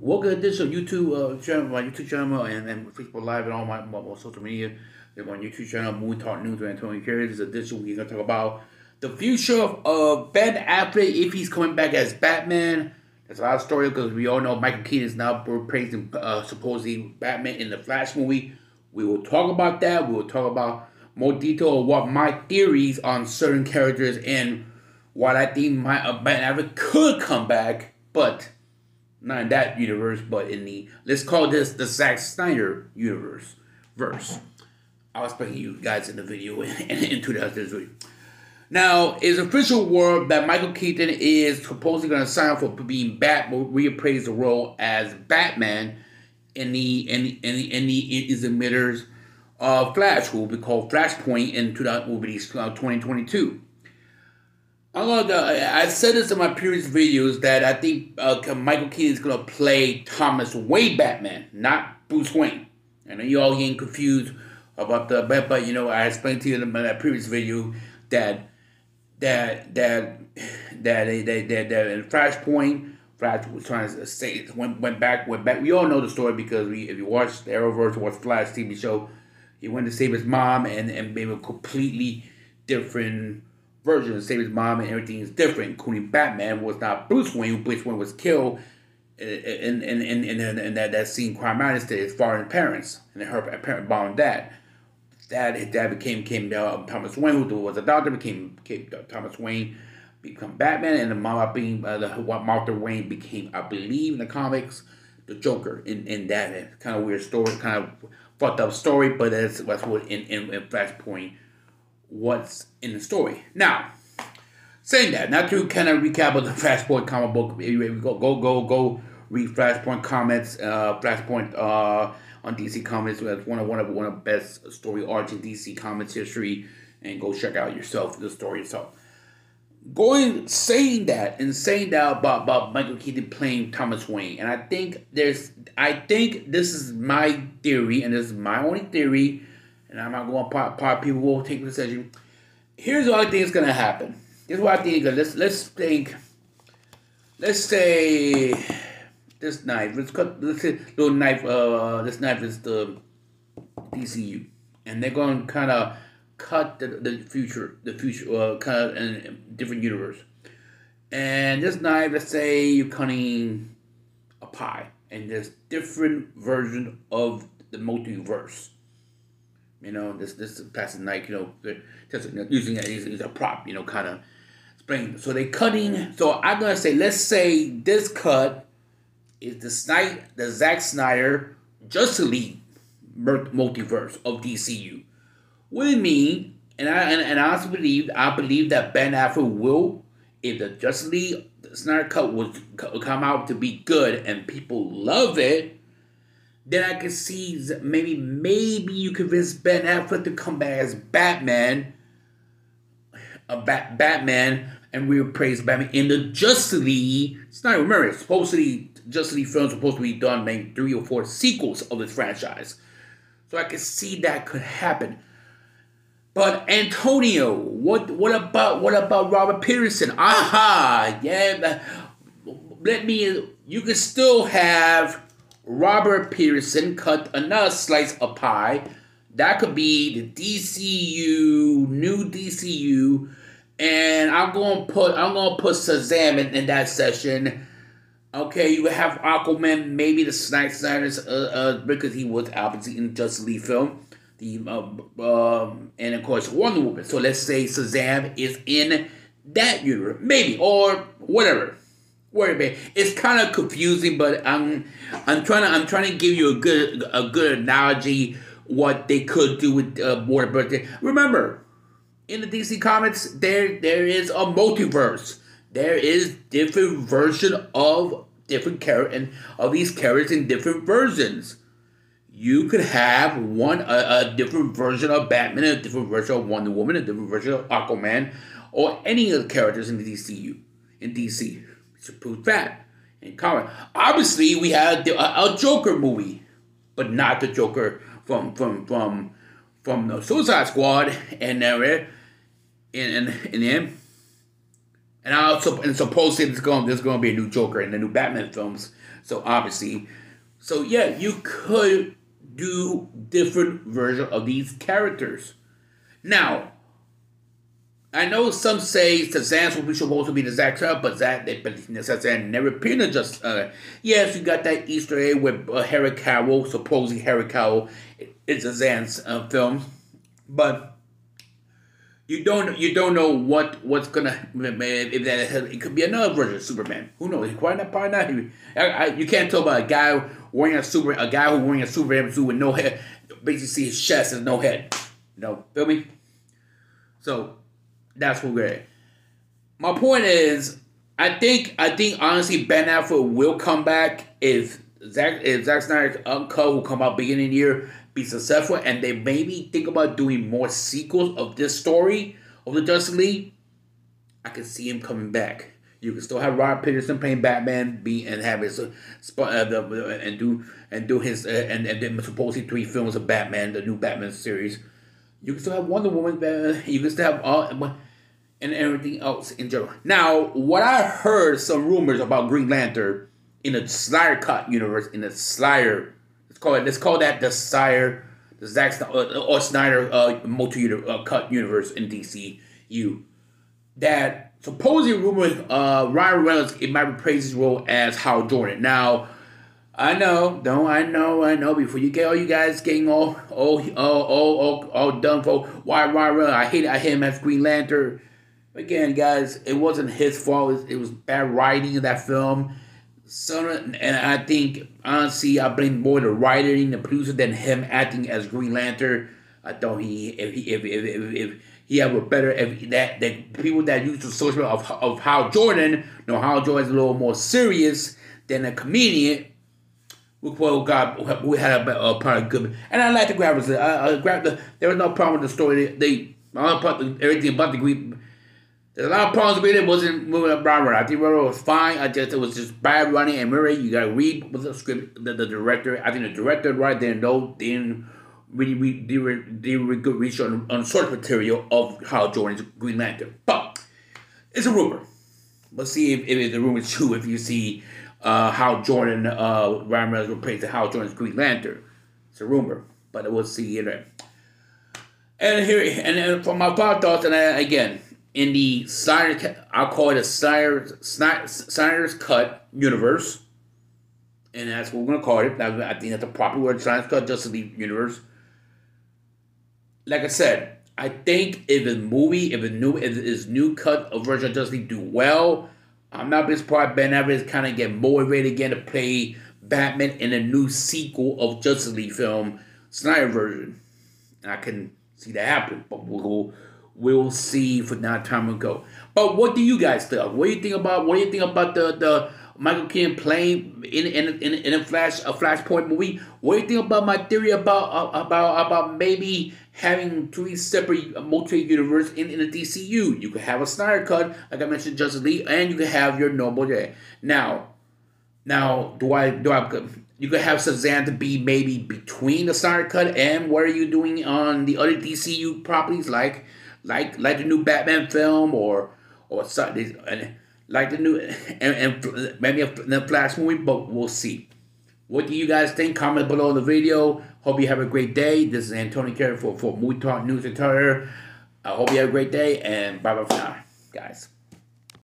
Welcome to this YouTube channel, my YouTube channel, and Facebook Live and all my social media. And my YouTube channel, Movie Talk News with Antonio Gutierrez. This edition, we're gonna talk about the future of Ben Affleck if he's coming back as Batman. There's a lot of story because we all know Michael Keaton is now praising supposedly Batman in the Flash movie. We will talk about that. We will talk about more detail of what my theories on certain characters and what I think Ben Affleck could come back, but not in that universe, but in the, let's call this the Zack Snyder universe. I'll explain to you guys in the video and into this video. Now, it's official word that Michael Keaton is supposedly going to sign up for being reappraise the role as Batman in the emitters Flash, who will be called Flashpoint in 2022. I said this in my previous videos that I think Michael Keaton is going to play Thomas Wayne Batman, not Bruce Wayne. I know you all getting confused about but you know, I explained to you in my previous video that in Flashpoint, Flash was trying to say went back. We all know the story because if you watch the Arrowverse or watch Flash TV show, he went to save his mom and made a completely different version to save his mom, and everything is different, including Batman was not Bruce Wayne. Bruce Wayne was killed in that scene, Crime Mountain, to his foreign parents, and her parent bombed that. His dad became Thomas Wayne, who was a doctor, became Thomas Wayne, become Batman, and the mama being Martha Wayne became, I believe, in the comics, the Joker. In that kind of weird story, kind of fucked up story, but that's what in Flashpoint. What's in the story. Now, saying that, not to kind of recap of the Flashpoint comic book, go read Flashpoint comments, Flashpoint on DC Comics. That's one of the best story arcs in DC Comics history, and go check out the story yourself. Saying that about Michael Keaton playing Thomas Wayne, and I think this is my theory, and this is my only theory. And I'm not going to part people will take the decision. Here's what I think is going to happen. Here's what I think. Let's say this knife. Let's say little knife. This knife is the DCU, and they're going to kind of cut the future, kind of in a different universe. And this knife, let's say you're cutting a pie, and there's different version of the multiverse. You know, this past night, you know, just using it as a prop, you know, kind of explain. So they cutting. So I'm gonna say, let's say this cut is the Zack Snyder Justice League multiverse of DCU. What do you mean? And I also believe that Ben Affleck will, if the Justice League Snyder cut will come out to be good and people love it, then I can see maybe you convince Ben Affleck to come back as Batman, Batman, and reappraise Batman in the Justice League. It's not, remember, supposedly Justice League films are supposed to be done, maybe 3 or 4 sequels of this franchise. So I can see that could happen. But Antonio, what about Robert Pattinson? Aha, yeah. You can still have Robert Pattinson cut another slice of pie. That could be the DCU, new DCU, and I'm gonna put Shazam in that session. Okay, you have Aquaman, maybe the Snyder's because he was obviously in Justice League film. And of course Wonder Woman. So let's say Shazam is in that universe, maybe, or whatever. It's kind of confusing, but I'm trying to give you a good analogy what they could do with Warner Bros. Remember, in the DC Comics, there is a multiverse. There is different version of different characters and of these characters in different versions. You could have a different version of Batman, a different version of Wonder Woman, a different version of Aquaman, or any of the characters in the DCU in DC. To prove that in comic, obviously we had a Joker movie, but not the Joker from the Suicide Squad, and and supposedly there's going to be a new Joker in the new Batman films. So obviously, so yeah, you could do different versions of these characters. Now, I know some say Shazam's supposed to be the Zack Snyder, but Shazam never appeared in just. Yes, you got that Easter egg with Harry Cavill, supposedly Harry Cavill. It's Shazam's film, but you don't know what's gonna if that it could be another version of Superman. Who knows? Probably not. You can't tell about a guy wearing a guy who's wearing a Superman suit with no head. Basically, see his chest and no head. Feel me? So. That's what we're at. My point is, I think honestly Ben Affleck will come back if Zack Snyder's cut will come out beginning of the year, be successful, and they maybe think about doing more sequels of this story of the Justice League. I can see him coming back. You can still have Robert Pattinson playing Batman, and have his and do his and then supposedly 3 films of Batman, the new Batman series. You can still have Wonder Woman. You can still have all. And everything else in general. Now, what I heard some rumors about Green Lantern in the Snyder Cut universe, in the Snyder, let's call that the Snyder, the Zack Snyder or Snyder cut universe in DCU. That supposedly rumors Ryan Reynolds it might reprise his role as Hal Jordan. Now, I know. Before you get all you guys getting all done for why Ryan Reynolds, I hate him as Green Lantern. Again, guys, it wasn't his fault. It was bad writing in that film. And I think, honestly, I blame more the writing, the producer, than him acting as Green Lantern. I thought if he have a better, that people that use the social of Hal Jordan, Hal Jordan's a little more serious than a comedian. We had a part of good, and I like the graphics. There was no problem with the story. Everything about the Green. There's a lot of problems with it. Wasn't moving up right. I think it was fine. It was just bad running. And remember, you gotta read with the script. The director. I think the director didn't really did good research on source material of Hal Jordan's Green Lantern. But it's a rumor. Let's see if the rumor is true. If you see Hal Jordan, Ryan Reynolds replaced Hal Jordan's Green Lantern, it's a rumor. But we'll see it. And for my thoughts, and again. In the Snyder, I'll call it a Snyder's Cut universe. And that's what we're going to call it. I think that's the proper word, Snyder's Cut Justice League universe. Like I said, I think if his new cut of version of Justice League do well, I'm not surprised Ben Affleck is kind of get motivated again to play Batman in a new sequel of Justice League film, Snyder version. And I can see that happen, but we'll see for that time ago. But what do you guys think? What do you think about the Michael Keaton playing in a Flashpoint movie? What do you think about my theory about maybe having 3 separate multi-universe in the DCU? You could have a Snyder Cut, like I mentioned, Justice League, and you could have your normal day. Now, you could have Shazam to be maybe between the Snyder Cut and what are you doing on the other DCU properties like the new Batman film or something, like the new and maybe the Flash movie, but we'll see. What do you guys think? Comment below the video. Hope you have a great day. This is Antonio Gutierrez for Movie Talk News and Twitter. I hope you have a great day and bye bye for now, guys.